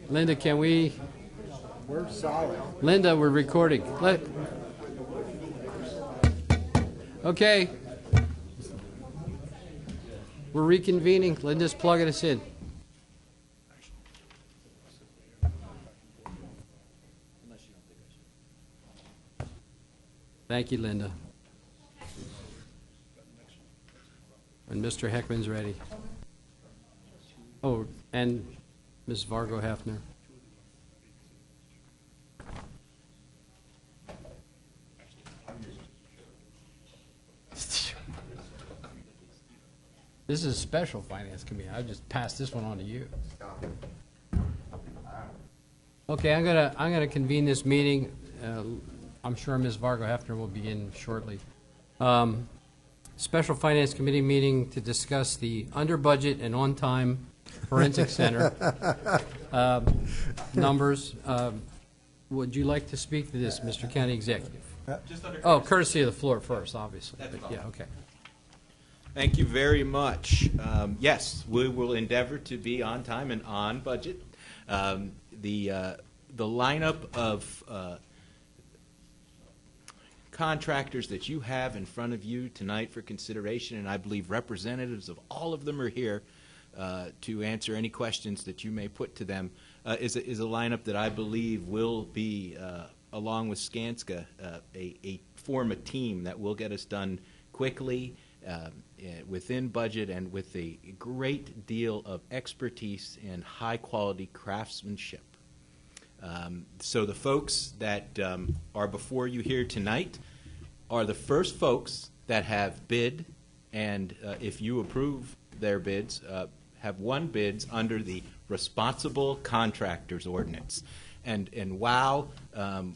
Linda, can we? We're solid. Linda, we're recording. Okay. We're reconvening. Linda's plugging us in. Thank you, Linda. And Mr. Heckman's ready. Oh, and Ms. Vargo Hafner. This is a special finance committee. I'll just pass this one on to you. Okay, I'm gonna convene this meeting. I'm sure Ms. Vargo Hafner will begin shortly. Special Finance Committee meeting to discuss the under budget and on time forensic center numbers. Would you like to speak to this, Mr. County Executive? Oh, courtesy of the floor first, obviously. But yeah, okay. Thank you very much. Yes, we will endeavor to be on time and on budget. The lineup of contractors that you have in front of you tonight for consideration, and I believe representatives of all of them are here to answer any questions that you may put to them, is a lineup that I believe will be, along with Skanska, form a team that will get us done quickly, within budget, and with a great deal of expertise and high-quality craftsmanship. So the folks that are before you here tonight are the first folks that have bid, and if you approve their bids, have won bids under the Responsible Contractors Ordinance. And wow,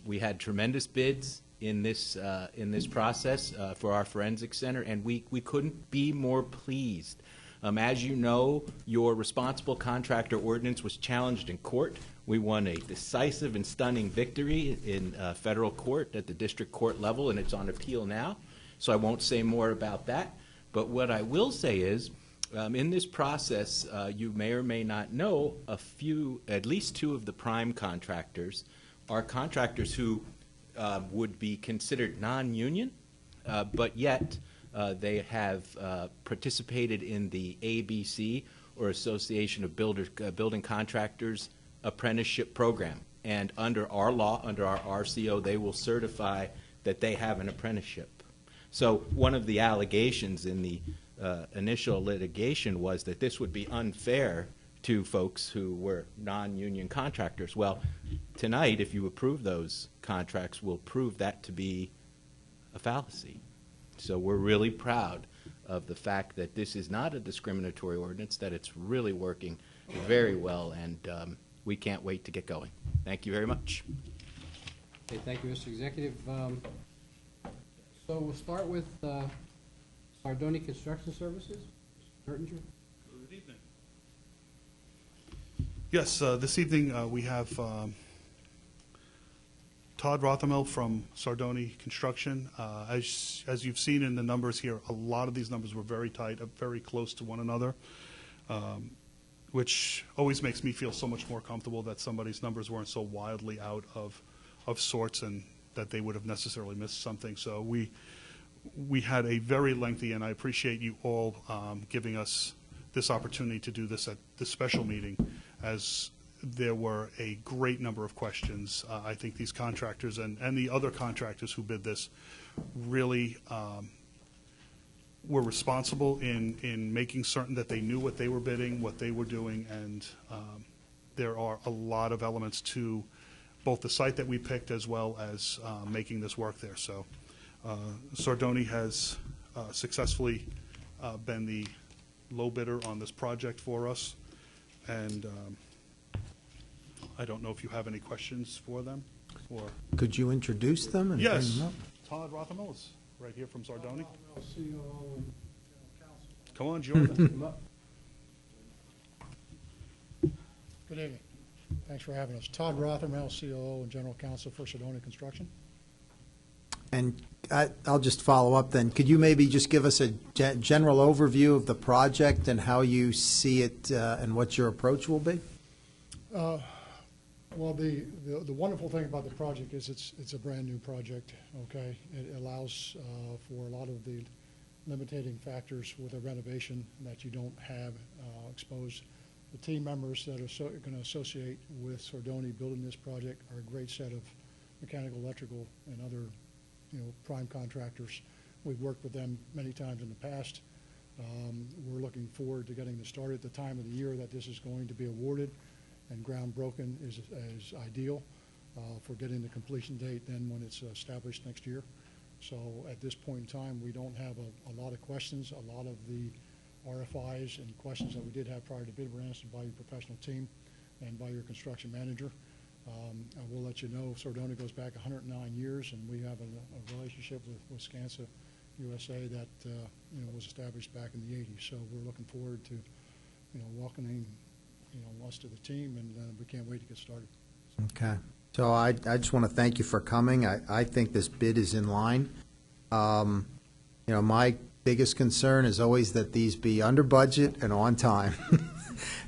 we had tremendous bids in this process for our forensic center, and we couldn't be more pleased. As you know, your responsible contractor ordinance was challenged in court. We won a decisive and stunning victory in federal court at the district court level, and it's on appeal now. So I won't say more about that. But what I will say is, in this process, you may or may not know at least two of the prime contractors are contractors who would be considered non-union, but yet they have participated in the ABC, or Association of Building Contractors, apprenticeship program. And under our law, under our RCO, they will certify that they have an apprenticeship. So one of the allegations in the initial litigation was that this would be unfair to folks who were non-union contractors. Well, tonight, if you approve those contracts, we'll prove that to be a fallacy. So we're really proud of the fact that this is not a discriminatory ordinance, that it's really working very well, and we can't wait to get going. Thank you very much. Okay, thank you, Mr. Executive. So we'll start with Sardoni Construction Services. Mr. Hertinger. Good evening. Yes, this evening we have Todd Rothermel from Sardoni Construction. As you've seen in the numbers here, a lot of these numbers were very tight, very close to one another, which always makes me feel so much more comfortable that somebody's numbers weren't so wildly out of sorts and that they would have necessarily missed something. So we had a very lengthy, and I appreciate you all giving us this opportunity to do this at this special meeting, as there were a great number of questions. I think these contractors and the other contractors who bid this really were responsible in making certain that they knew what they were bidding, what they were doing, and there are a lot of elements to both the site that we picked as well as making this work there. So Sardoni has successfully been the low bidder on this project for us, and I don't know if you have any questions for them. Or Could you introduce them? And yes, bring them up? Todd Rothermel is right here from Sardoni. Come on, Jordan. Good evening. Thanks for having us. Todd Rothermel, COO and General Counsel for Sardoni Construction. And I'll just follow up then. Could you maybe just give us a general overview of the project and how you see it and what your approach will be? Well, the wonderful thing about the project is it's a brand-new project, okay? It allows for a lot of the limiting factors with a renovation that you don't have exposed. The team members that are going to associate with Sordoni building this project are a great set of mechanical, electrical, and other, prime contractors. We've worked with them many times in the past. We're looking forward to getting this started at the time of the year that this is going to be awarded, and ground broken is ideal for getting the completion date then when it's established next year. So at this point in time, we don't have a lot of questions. A lot of the RFIs and questions that we did have prior to bid were answered by your professional team and by your construction manager. I will let you know, Sordoni goes back 109 years, and we have a relationship with Skanska USA that was established back in the 80s. So we're looking forward to welcoming us to the team, and we can't wait to get started. Okay. So I just want to thank you for coming. I think this bid is in line. My biggest concern is always that these be under budget and on time.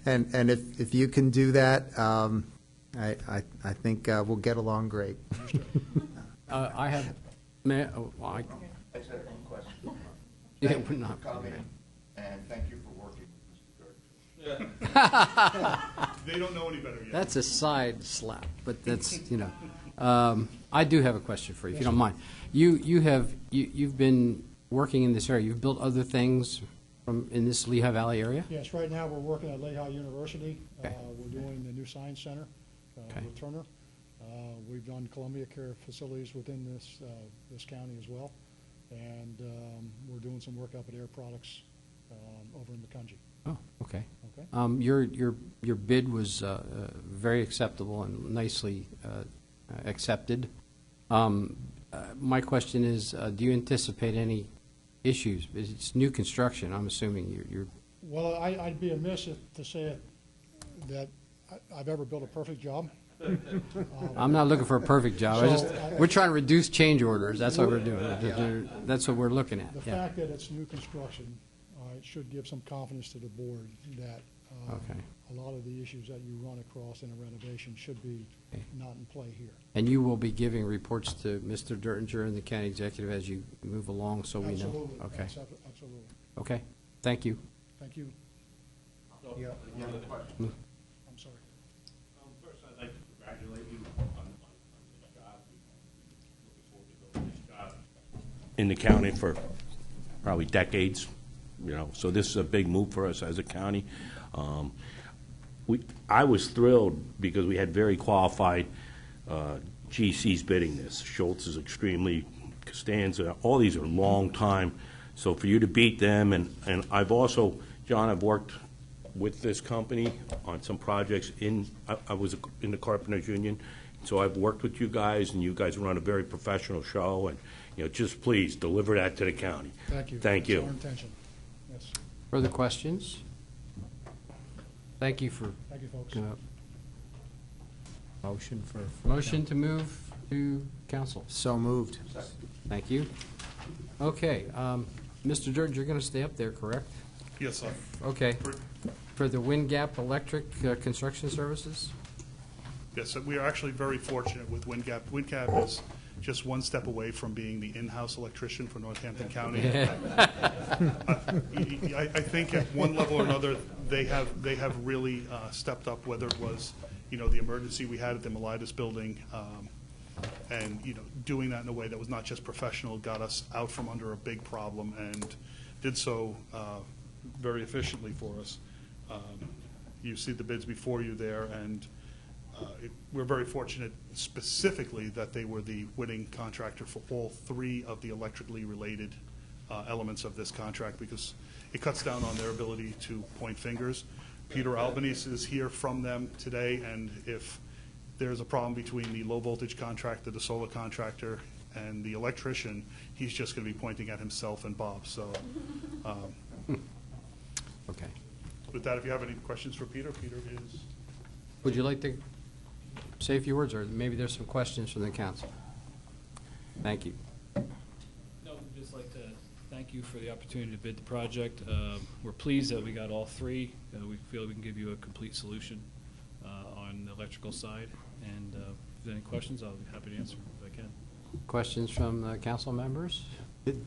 and if you can do that, I think we'll get along great. I have, may, oh, I, I just had one question. Yeah, Thank we're you not- for coming, and thank you for working with Mr. Gert. They don't know any better yet. that's a side slap, but that's, I do have a question for you, if you don't mind. You've been working in this area. You've built other things in this Lehigh Valley area? Yes, right now, we're working at Lehigh University. Okay. We're doing the new science center Okay. with Turner. We've done Columbia Care facilities within this county as well. And we're doing some work up at Air Products over in McCungie. Oh, okay. Okay? Your bid was very acceptable and nicely accepted. My question is, do you anticipate any issues? It's new construction, I'm assuming you're Well, I'd be amiss to say that I've ever built a perfect job. I'm not looking for a perfect job. We're trying to reduce change orders. That's what we're doing. That's what we're looking at. The Yeah. fact that it's new construction, it should give some confidence to the board that Okay. a lot of the issues that you run across in a renovation should be Okay. not in play here. And you will be giving reports to Mr. Dertinger and the county executive as you move along, so we know. Absolutely. Okay. Absolutely. Okay. Thank you. Thank you. You have a question? I'm sorry. First, I'd like to congratulate you on this job. Looking forward to doing this job in the county for probably decades, so this is a big move for us as a county. I was thrilled because we had very qualified GCs bidding this. Schultz is extremely, Costanza, all these are long time. So for you to beat them, and I've also, John, I've worked with this company on some projects I was in the Carpenters Union, so I've worked with you guys, and you guys run a very professional show, and, just please deliver that to the county. Thank you. Thank you. That's our intention. Yes. Further questions? Thank you for Thank you, folks. motion to move to council. So moved. Thank you. Okay, Mr. Dirt, you're going to stay up there, correct? Yes, sir. Okay. For the Wind Gap Electric Construction Services? Yes, we are actually very fortunate with WindGap. WindGap is just one step away from being the in-house electrician for Northampton County. I think at one level or another, they have really stepped up, whether it was, the emergency we had at the Melitus building, and, doing that in a way that was not just professional, got us out from under a big problem, and did so very efficiently for us. You see the bids before you there, and we're very fortunate specifically that they were the winning contractor for all three of the electrically related elements of this contract, because it cuts down on their ability to point fingers. Peter Albanese is here from them today, and if there's a problem between the low voltage contractor, the solar contractor, and the electrician, he's just going to be pointing at himself and Bob. So Okay. with that, if you have any questions for Peter, Peter is... Would you like to say a few words, or maybe there's some questions from the council? Thank you. No, we'd just like to thank you for the opportunity to bid the project. We're pleased that we got all three. We feel we can give you a complete solution on the electrical side. And if there's any questions, I'll be happy to answer them if I can. Questions from the council members?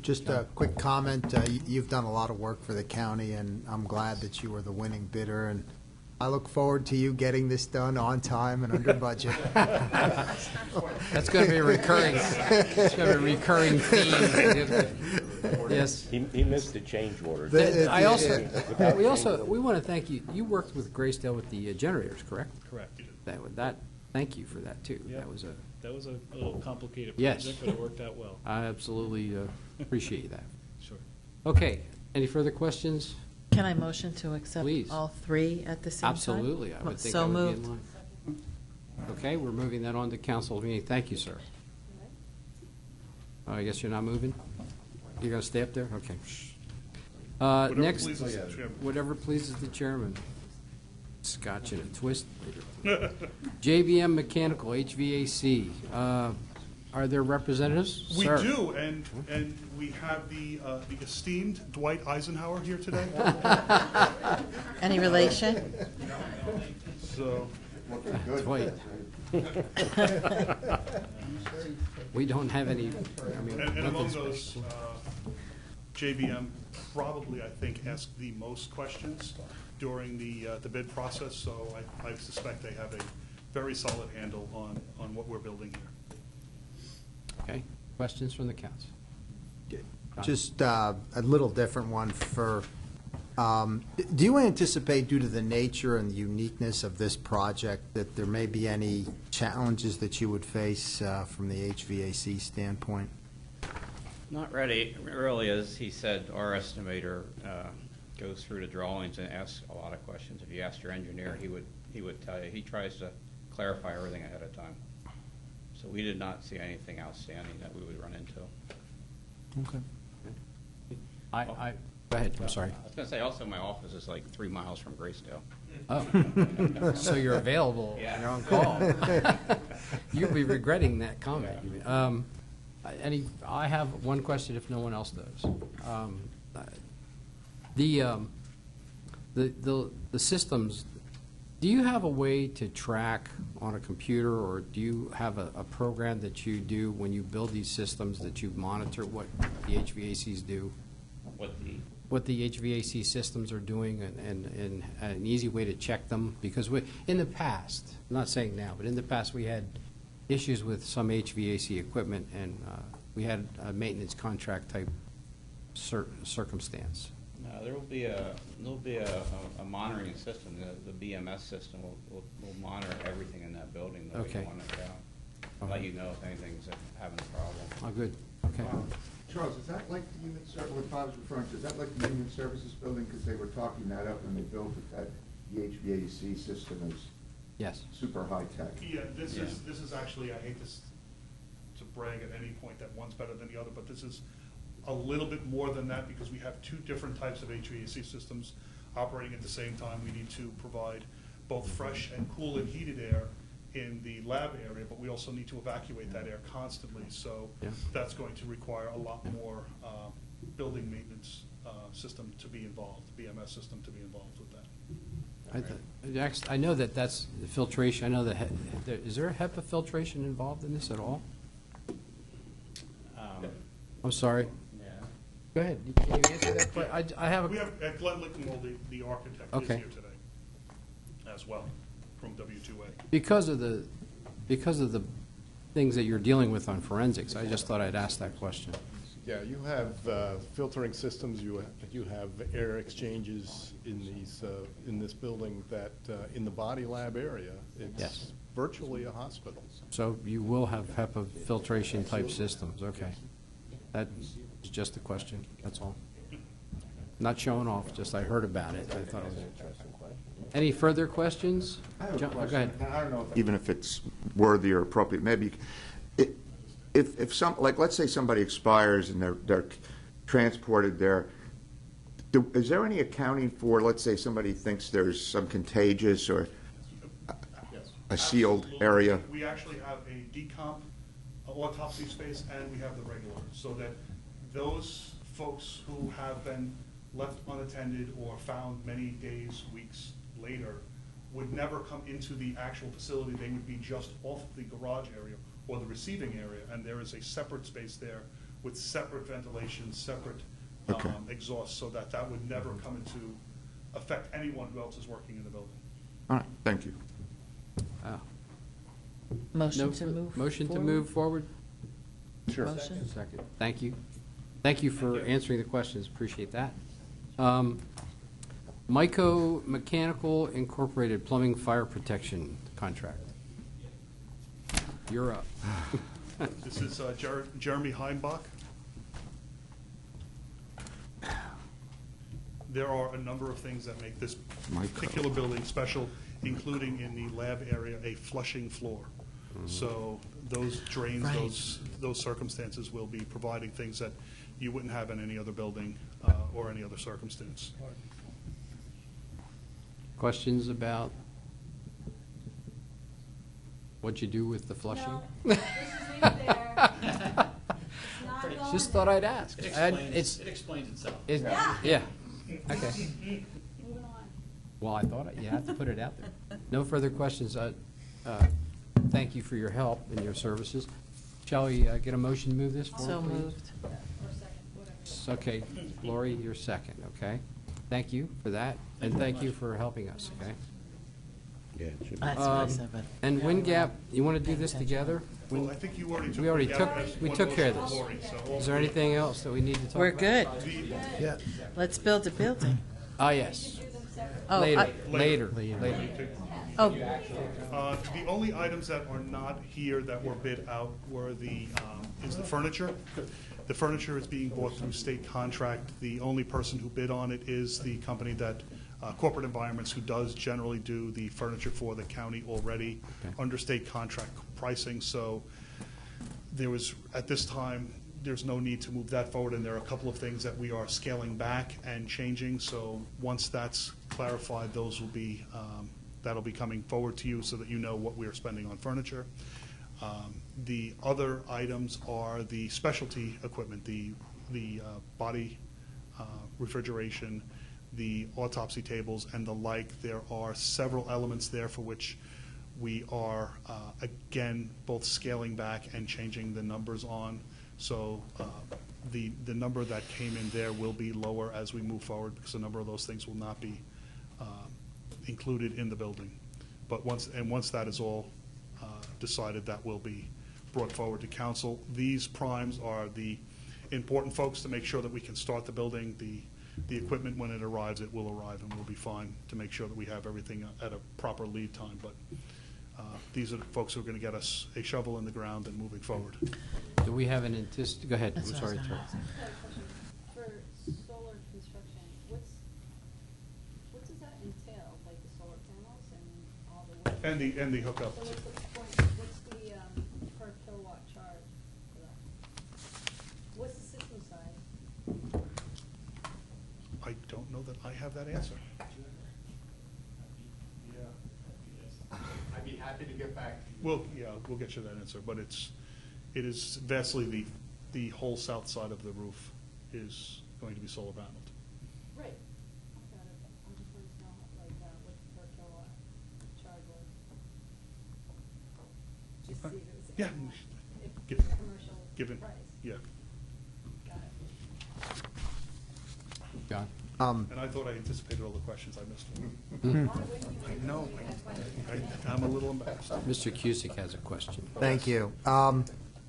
Just a quick comment. You've done a lot of work for the county, and I'm glad that you were the winning bidder, and I look forward to you getting this done on time and under budget. That's going to be a recurring, it's going to be a recurring theme. Yes. He missed the change order. I also, we want to thank you. You worked with Graysdale with the generators, correct? Correct. Thank you for that, too. Yeah. That was a little complicated Yes. project, but it worked out well. I absolutely appreciate that. Sure. Okay, any further questions? Can I motion to accept Please. all three at the same time? Absolutely, I would think So that would be moved. in line. Okay, we're moving that on to council meeting. Thank you, sir. I guess you're not moving? You're going to stay up there? Okay. Whatever Next, pleases the chairman. whatever pleases the chairman. Scotch in a twist later. JBM Mechanical, HVAC. Are there representatives? We Sir. do, and we have the esteemed Dwight Eisenhower here today. Any relation? So, Dwight. We don't have any, I mean, and among nothing's- those, JBM probably, I think, asked the most questions during the bid process, so I suspect they have a very solid handle on what we're building here. Okay, questions from the council? Just a little different one for, do you anticipate, due to the nature and the uniqueness of this project, that there may be any challenges that you would face from the HVAC standpoint? Not really, as he said, our estimator goes through the drawings and asks a lot of questions. If you asked your engineer, he would tell you. He tries to clarify everything ahead of time. So we did not see anything outstanding that we would run into. Okay. Go ahead, I'm sorry. I was going to say, also, my office is like 3 miles from Graysdale. Oh, so you're available, Yeah. you're on call. You'll be regretting that comment. I have one question if no one else does. The systems, do you have a way to track on a computer, or do you have a program that you do when you build these systems that you monitor what the HVACs do? What the HVAC systems are doing, and an easy way to check them? Because in the past, I'm not saying now, but in the past, we had issues with some HVAC equipment, and we had a maintenance contract type circumstance. There will be a monitoring system. The BMS system will monitor everything in that building the way Okay. you want it to go. Let you know if anything's having a problem. Oh, good, okay. Charles, is that like the human service, what Bob's referring to, is that like the human services building? Because they were talking that up when they built it, that the HVAC system is Yes. super high tech. Yeah, this is actually, I hate this to brag at any point that one's better than the other, but this is a little bit more than that, because we have two different types of HVAC systems operating at the same time. We need to provide both fresh and cool and heated air in the lab area, but we also need to evacuate that air constantly. So Yeah. that's going to require a lot more building maintenance system to be involved, BMS system to be involved with that. I know that's the filtration. I know is there a HEPA filtration involved in this at all? I'm sorry. Yeah. Go ahead. Can you answer that question? I have We a, have, Glenn Lichtenwald, the architect, is Okay. here today as well, from W2A. because of the things that you're dealing with on forensics, I just thought I'd ask that question. Yeah, you have filtering systems, you have air exchanges in this building that, in the body lab area, Yes. it's virtually a hospital. So you will have HEPA filtration type systems, okay. That's just a question, that's all. Not showing off, just I heard about it. I thought it was interesting. Any further questions? I have a John, question. go ahead. And I don't know even if it's worthy or appropriate, maybe, if some, like, let's say somebody expires and they're transported there, is there any accounting for, let's say somebody thinks there's some contagious or a sealed Absolutely. area? We actually have a decomp autopsy space, and we have the regular, so that those folks who have been left unattended or found many days, weeks later, would never come into the actual facility. They would be just off the garage area or the receiving area, and there is a separate space there with separate ventilation, separate Okay. exhaust, so that that would never come into affect anyone who else is working in the building. All right, thank you. Motion No to move Motion to forward? move forward? Sure. Motion. Second. Thank you. Thank you for answering the questions, appreciate that. Myco Mechanical Incorporated Plumbing Fire Protection Contract. You're up. This is Jeremy Heimbach. There are a number of things that make this particular building special, including in the lab area, a flushing floor. So those drains, Right. those circumstances will be providing things that you wouldn't have in any other building or any other circumstance. Questions about what you do with the flushing? No, let's just leave it there. It's not going Just there. thought I'd ask. It explains itself. Yeah, okay. Moving on. Well, I thought you had to put it out there. No further questions. Thank you for your help and your services. Shall we get a motion to move this forward, So please? moved. Or second, whatever. Okay, Lori, you're second, okay? Thank you for that, and thank you for helping us, okay? Yeah, it should be. That's what I said, but. And Wind Gap, you want to do this together? Well, I think you already took. We already the took, gap as we one took care of motion, this. Lori, so all Is there three. anything else that we need to talk about? We're good. Yeah. Let's build a building. Ah, yes. Oh, Later. Oh, The only items that are not here that were bid out were is the furniture. The furniture is being bought through state contract. The only person who bid on it is the company that, Corporate Environments, who does generally do the furniture for the county already under state contract pricing. So there was, at this time, there's no need to move that forward, and there are a couple of things that we are scaling back and changing. So once that's clarified, those will be, that'll be coming forward to you so that you know what we are spending on furniture. The other items are the specialty equipment, the body refrigeration, the autopsy tables, and the like. There are several elements there for which we are, again, both scaling back and changing the numbers on. So the number that came in there will be lower as we move forward, because a number of those things will not be included in the building. But once that is all decided, that will be brought forward to council. These primes are the important folks to make sure that we can start the building. The equipment, when it arrives, it will arrive, and we'll be fine to make sure that we have everything at a proper lead time. But these are the folks who are going to get us a shovel in the ground and moving forward. Do we have an go ahead, I'm That's what I was sorry, gonna Terry. ask. I have a question. For solar construction, what does that entail? Like the solar panels and all the work? And the hookup. So what's the point, what's the per kilowatt charge for that? What's the system size? I don't know that I have that answer. I'd be happy to get back to you. We'll get you that answer, but it is vastly, the whole south side of the roof is going to be solar paneled. Right. I just wanted to know, like, what the per kilowatt charge was. Just see if it was. Yeah. If Gi- it's a commercial Given, price. yeah. Got it. John? And I thought I anticipated all the questions. I missed them. I know. I'm a little embarrassed. Mr. Cusick has a question. Thank you.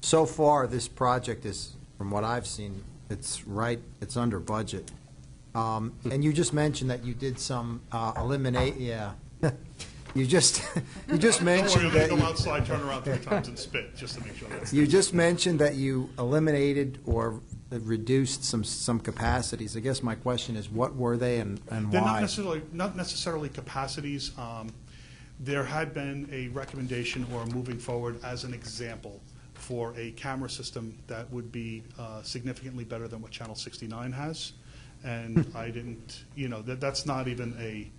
So far, this project is, from what I've seen, it's under budget. And you just mentioned that you did some You just Don't worry, mentioned I'm going that to go outside, turn around 3 times and spit, just to make sure that's. you just mentioned that you eliminated or reduced some capacities. I guess my question is, what were they and They're why? not necessarily capacities. There had been a recommendation or moving forward as an example for a camera system that would be significantly better than what Channel 69 has. And I didn't, that's not even a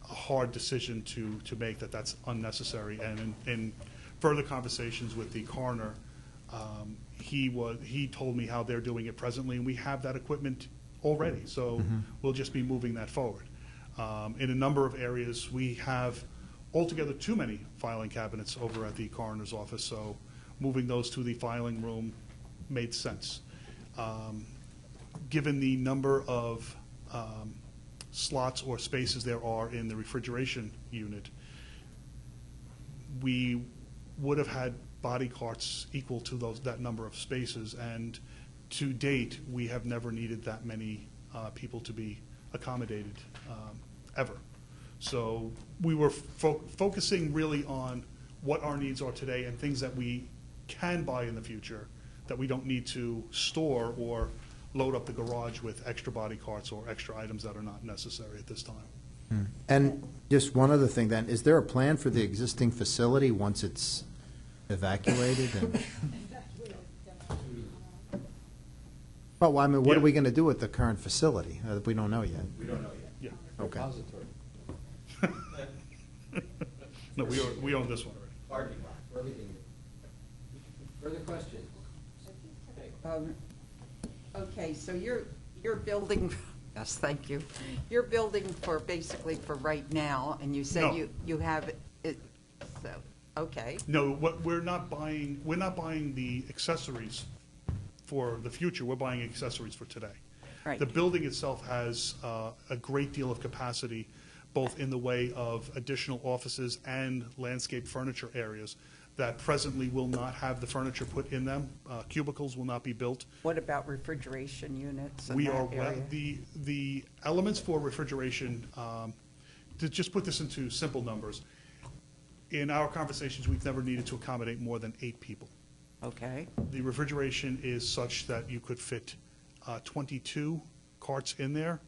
hard decision to make, that's unnecessary. And in further conversations with the coroner, he told me how they're doing it presently, and we have that equipment already. So we'll just be moving that forward. In a number of areas, we have altogether too many filing cabinets over at the coroner's office, so moving those to the filing room made sense. Given the number of slots or spaces there are in the refrigeration unit, we would have had body carts equal to that number of spaces, and to date, we have never needed that many people to be accommodated ever. So we were focusing really on what our needs are today and things that we can buy in the future that we don't need to store or load up the garage with extra body carts or extra items that are not necessary at this time. And just one other thing then, is there a plan for the existing facility once it's evacuated? Well, I mean, what are we going to do with the current facility? We don't know yet. We don't know yet. Yeah. Okay. No, we own this one already. Further questions? Okay, so you're building, yes, thank you. You're building for, basically for right now, and you said No. you have it, so, okay. No, we're not buying the accessories for the future. We're buying accessories for today. Right. The building itself has a great deal of capacity, both in the way of additional offices and landscape furniture areas that presently will not have the furniture put in them. Cubicles will not be built. What about refrigeration units in We that are, area? the elements for refrigeration, to just put this into simple numbers, in our conversations, we've never needed to accommodate more than 8 people. Okay, The refrigeration is such that you could fit 22 carts in there,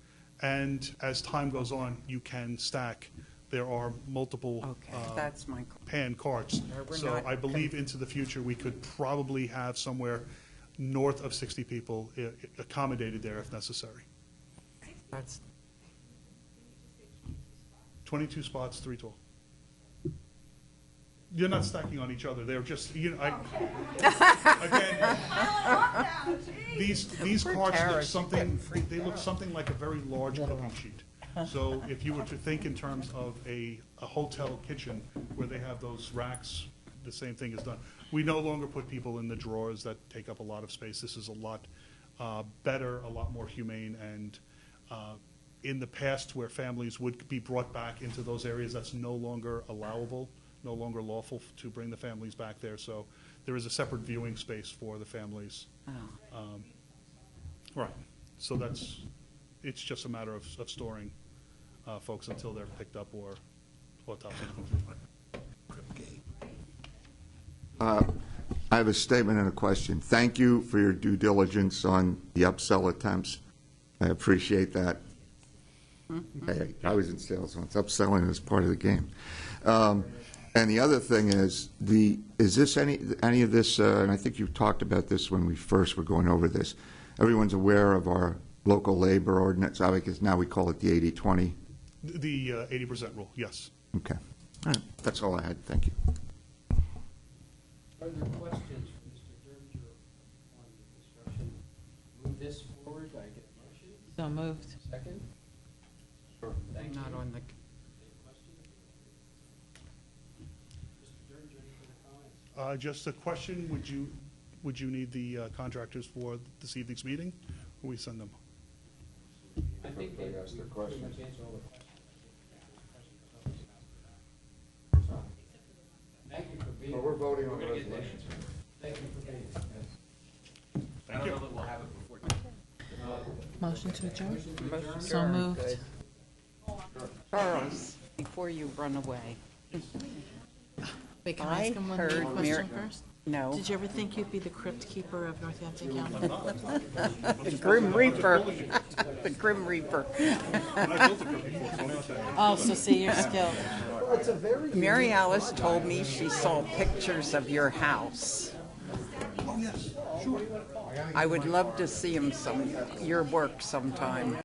and as time goes on, you can stack. There are multiple okay, that's my, pan carts. We're So not I believe into the future, we could probably have somewhere north of 60 people accommodated there if necessary. that's, 22 spots, 3 tall. You're not stacking on each other. They're just, again, these We're carts look terrorists. something, they look something like a very large cooking sheet. So if you were to think in terms of a hotel kitchen where they have those racks, the same thing is done. We no longer put people in the drawers that take up a lot of space. This is a lot better, a lot more humane, and in the past where families would be brought back into those areas, that's no longer allowable, no longer lawful to bring the families back there. So there is a separate viewing space for the families. Right. So it's just a matter of storing folks until they're picked up or autopsy complete. I have a statement and a question. Thank you for your due diligence on the upsell attempts. I appreciate that. I was in sales once. Upselling is part of the game. And the other thing is this any of this, and I think you talked about this when we first were going over this, everyone's aware of our local labor ordinance. I guess now we call it the 80-20. The 80% rule, yes. Okay. All right. That's all I had. Thank you. Further questions for Mr. Dermger on the construction? Move this forward, I get a motion. So moved. Second? Sure. Thank you. not on the, Any questions? Mr. Dermger, any further comments? Just a question, would you need the contractors for this evening's meeting, or we send them? I think they asked their questions. Pretty much answer all the questions. Thank you for being. We're voting on the resolution. Thank you for being. Thank you. We'll have it before. Motion to adjourn? Motion to adjourn. So moved. good. Charles, before you run away, Wait, can I I ask him one heard question Mary- first? no. Did you ever think you'd be the crypt keeper of Northampton County? The Grim Reaper, the Grim Reaper. Oh, so see, you're skilled. Mary Alice told me she saw pictures of your house. Oh, yes, sure. I would love to see your work sometime.